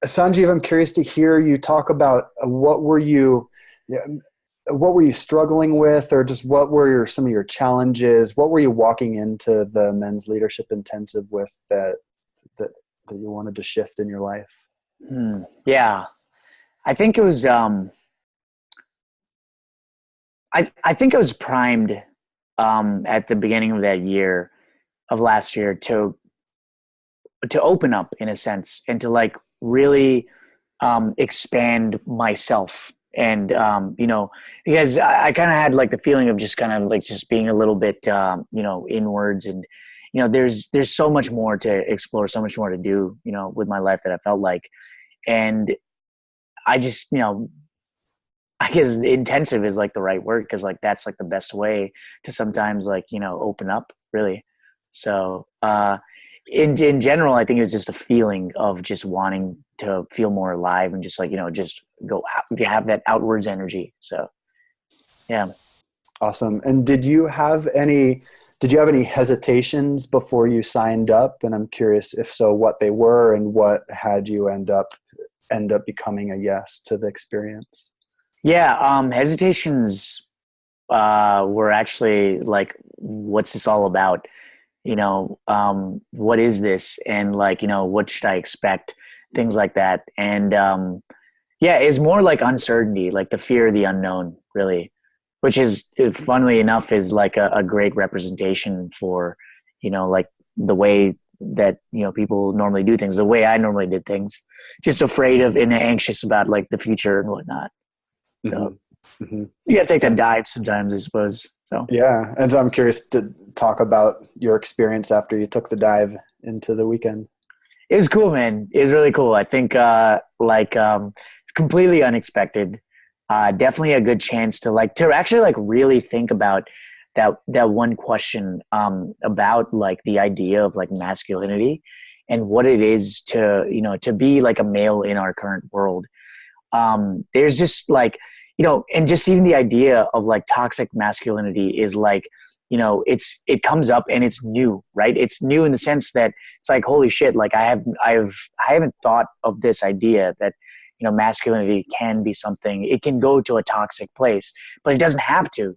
Sanjeev, I'm curious to hear you talk about yeah, what were you struggling with, or just what were some of your challenges? What were you walking into the men's leadership intensive with that, that you wanted to shift in your life? Yeah, I think it was. I think I was primed at the beginning of that year of last year to open up in a sense and to like really expand myself and because I kind of had like the feeling of just kind of like just being a little bit inwards and there's so much more to explore, so much more to do with my life that I felt like. And I just I guess intensive is like the right word, because like that's like the best way to sometimes like open up really. So in general, I think it was just a feeling of just wanting to feel more alive and just like just go out, have that outwards energy. So yeah. Awesome. And did you have any hesitations before you signed up? And I'm curious if so, what they were and what had you end up becoming a yes to the experience. Yeah, hesitations were actually like, what's this all about? What is this? And like, what should I expect? Things like that. And yeah, it's more like uncertainty, like the fear of the unknown, really, which is, funnily enough, is like a great representation for, like the way that, people normally do things, the way I normally did things, just afraid of and anxious about like the future and whatnot. So Mm-hmm. Mm-hmm. you gotta take that dive sometimes, I suppose. So Yeah. And so I'm curious to talk about your experience after you took the dive into the weekend. it was cool, man. It was really cool. I think it's completely unexpected. Definitely a good chance to actually like really think about that one question about like the idea of like masculinity and what it is to be like a male in our current world. There's just like, and just even the idea of like toxic masculinity is like, it comes up and it's new, right? It's new in the sense that it's like, holy shit, like I haven't thought of this idea that, masculinity can be something, it can go to a toxic place, but it doesn't have to,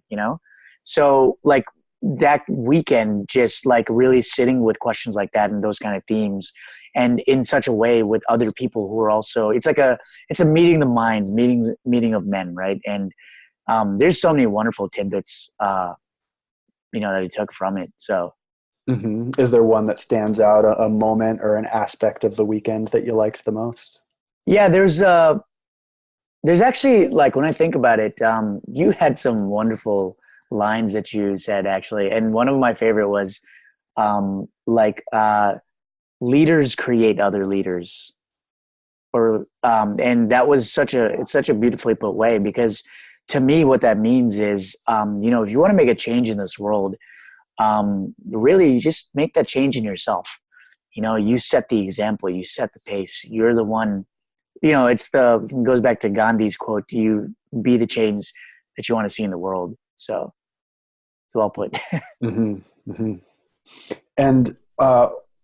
So like that weekend, just like really sitting with questions like that and those kind of themes, and in such a way with other people who are also, it's a meeting the minds, meeting of men, right? And there's so many wonderful tidbits, that he took from it. So Mm-hmm. Is there one that stands out, a moment or an aspect of the weekend that you liked the most? yeah, there's actually, like, when I think about it, you had some wonderful lines that you said actually, and one of my favorite was like leaders create other leaders, or and that was it's such a beautifully put way, because to me what that means is if you want to make a change in this world, really you just make that change in yourself. You set the example, you set the pace, you're the one. It goes back to Gandhi's quote, you be the change that you want to see in the world. So it's well put. Mm-hmm. Mm-hmm. And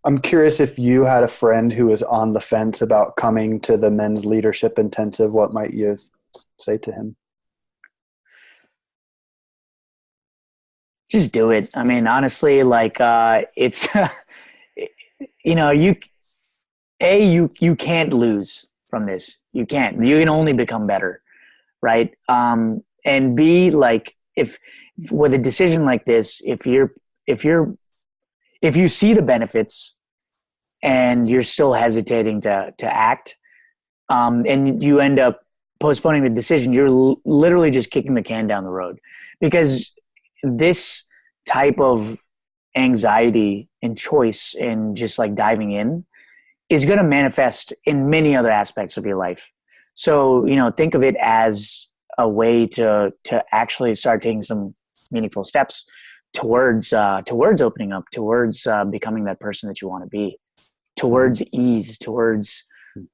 I'm curious, if you had a friend who was on the fence about coming to the men's leadership intensive, what might you say to him? Just do it. I mean, honestly, like it's you know you you can't lose from this. You can't. You can only become better, right? And B, like, if with a decision like this, if you're if you see the benefits and you're still hesitating to act, and you end up postponing the decision, you're literally just kicking the can down the road, because this type of anxiety and choice and just like diving in is going to manifest in many other aspects of your life. So, think of it as a way to actually start taking some meaningful steps towards opening up, towards becoming that person that you want to be, towards ease, towards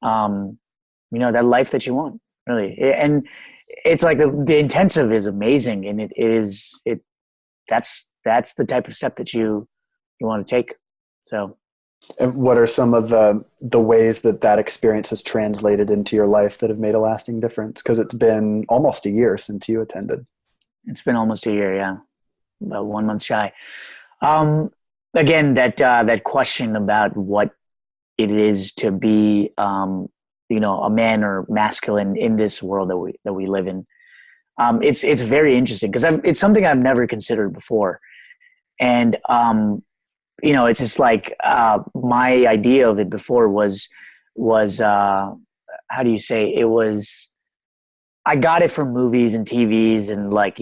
that life that you want, really. And it's like the intensive is amazing, and that's the type of step that you want to take. So And what are some of the ways that that experience has translated into your life that have made a lasting difference? Because it's been almost a year since you attended. It's been almost a year. Yeah. About 1 month shy. Um, Again, that question about what it is to be, a man or masculine in this world that we live in. It's very interesting because it's something I've never considered before, and it's just like my idea of it before was how do you say it was. I got it from movies and TVs and like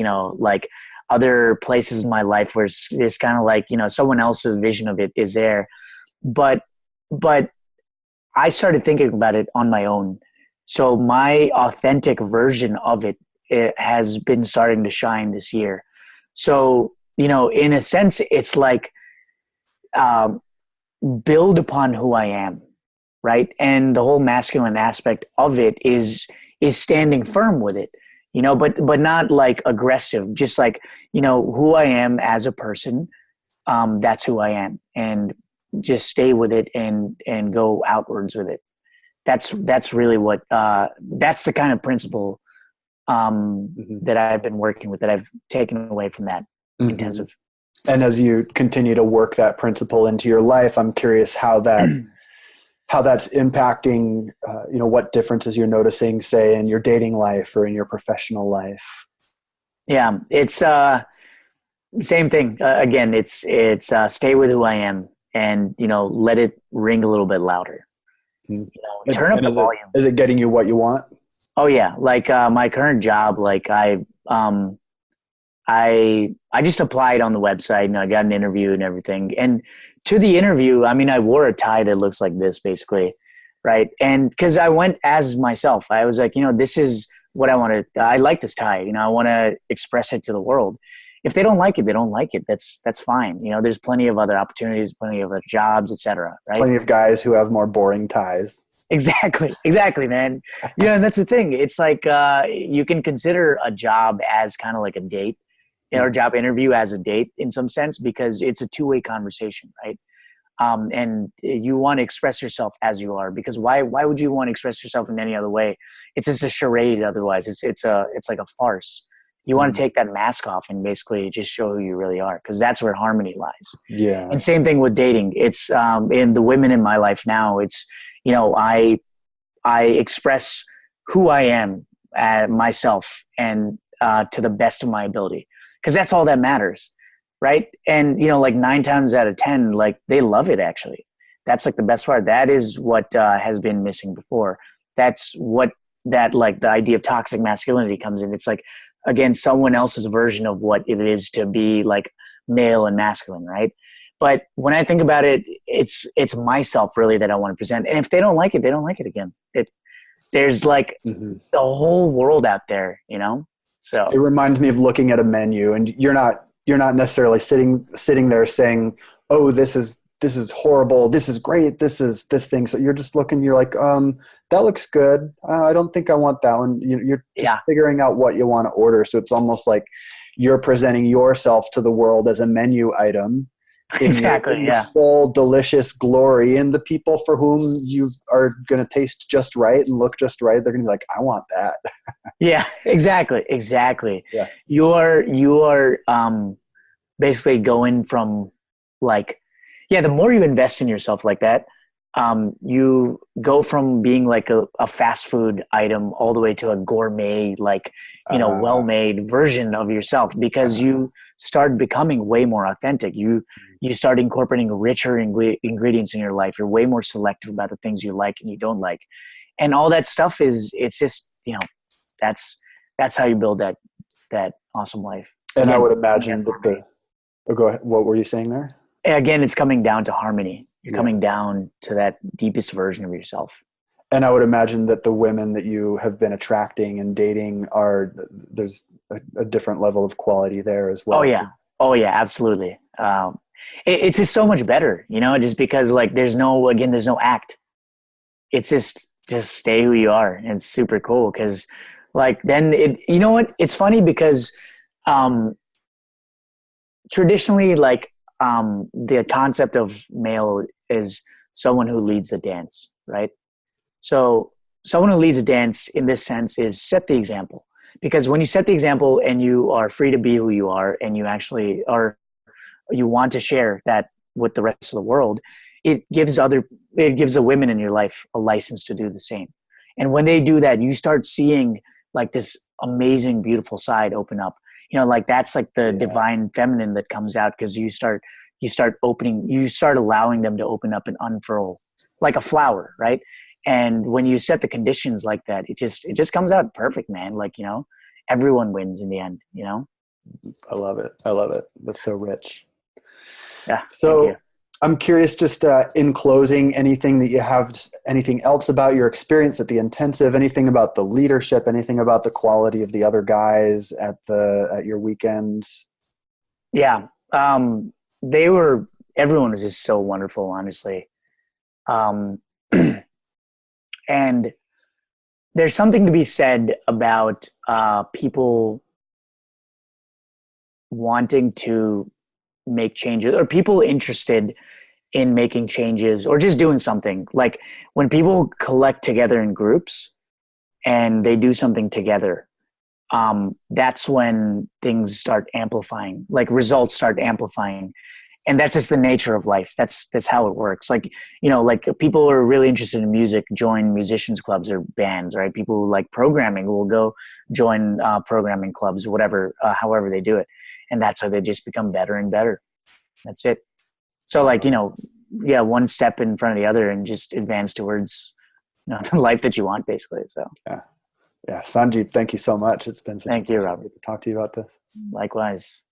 other places in my life where it's kind of like someone else's vision of it is there, but but I started thinking about it on my own. So my authentic version of it has been starting to shine this year. So, in a sense, it's like um, build upon who I am, right? And the whole masculine aspect of it is standing firm with it, but not like aggressive, just like, who I am as a person. That's who I am, and just stay with it and go outwards with it. That's really what that's the kind of principle Hmm. that I've been working with, that I've taken away from that Hmm. intensive. And as you continue to work that principle into your life, I'm curious how that's impacting, what differences you're noticing, say, in your dating life or in your professional life. Yeah, it's same thing. Again, it's stay with who I am, and let it ring a little bit louder. Mhm. Turn up And the is it volume. is it getting you what you want? Oh yeah, like my current job, like I just applied on the website and I got an interview and everything. And to the interview, I mean, I wore a tie that looks like this basically, right? And because I went as myself, I was like, this is what I want to. I like this tie. I want to express it to the world. If they don't like it, they don't like it. That's fine. There's plenty of other opportunities, plenty of other jobs, etc. Right? Plenty of guys who have more boring ties. Exactly, man. And that's the thing. It's like you can consider a job as kind of like a date, or job interview as a date in some sense, because it's a two-way conversation, right? And you want to express yourself as you are, because why would you want to express yourself in any other way? It's just a charade. Otherwise, it's like a farce. You want to Mhm. take that mask off and basically just show who you really are, because that's where harmony lies. Yeah. And same thing with dating. It's in the women in my life now. It's I express who I am, myself, and to the best of my ability, because that's all that matters, right? And like 9 times out of 10, like they love it. Actually, that's like the best part. That is what has been missing before. That's what that like the idea of toxic masculinity comes in. It's like, again, someone else's version of what it is to be like male and masculine, right? But when I think about it, it's myself really that I want to present. And if they don't like it, they don't like it. Again, there's like Hmm. the whole world out there, It So reminds me of looking at a menu, and you're not necessarily sitting there saying, "Oh, this is horrible. This is great. This thing." So you're just looking. You're like, that looks good. I don't think I want that one. You're just yeah, figuring out what you want to order. So it's almost like you're presenting yourself to the world as a menu item in your exactly. in your Yeah, full delicious glory, and the people for whom you are going to taste just right and look just right, they're going to be like, I want that. yeah, exactly. Yeah. You are basically going from like, yeah, the more you invest in yourself like that, you go from being like a fast food item all the way to a gourmet, like, uh, well-made version of yourself, because you start becoming way more authentic. You start incorporating richer ingredients in your life. You're way more selective about the things you like and you don't like. And all that stuff it's just, that's how you build that awesome life. and I Again, would coming down imagine to that harmony. go ahead. What were you saying there? Again, it's coming down to harmony. You're Yeah. coming down to that deepest version of yourself. And I would imagine that the women that you have been attracting and dating there's a different level of quality there as Oh well. yeah. Oh yeah, absolutely. It's just so much better, just because like there's no act. It's just stay who you are. And it's super cool because like then what? It's funny because um, traditionally, like the concept of male is someone who leads the dance, right? So someone who leads a dance in this sense is set the example. Because when you set the example and you are free to be who you are, and you actually are, you want to share that with the rest of the world, it gives the women in your life a license to do the same. And when they do that, you start seeing like this amazing, beautiful side open up. Like that's like the divine feminine that comes out, because you start allowing them to open up and unfurl like a flower, right? And when you set the conditions like that, it just comes out perfect, man. Like, everyone wins in the end, I love it. I love it. That's so rich. Yeah. Thank So you. I'm curious, just in closing, anything that you have, anything else about your experience at the intensive, anything about the leadership, anything about the quality of the other guys at your weekends? Yeah. Everyone was just so wonderful, honestly. Um, and there's something to be said about people wanting to make changes, or people interested in making changes, or just doing something. Like when people collect together in groups and they do something together, that's when things start amplifying, like results start amplifying. And that's just the nature of life. That's how it works. Like, like people who are really interested in music join musicians clubs or bands, right? People who like programming will go join programming clubs, whatever, however they do it. And that's how they just become better and better. That's it. So like, yeah, one step in front of the other, and just advance towards, the life that you want, basically. So Yeah. Yeah. Sanjeev, thank you so much. It's been such a thank you, pleasure Robert. to talk to you about this. Likewise.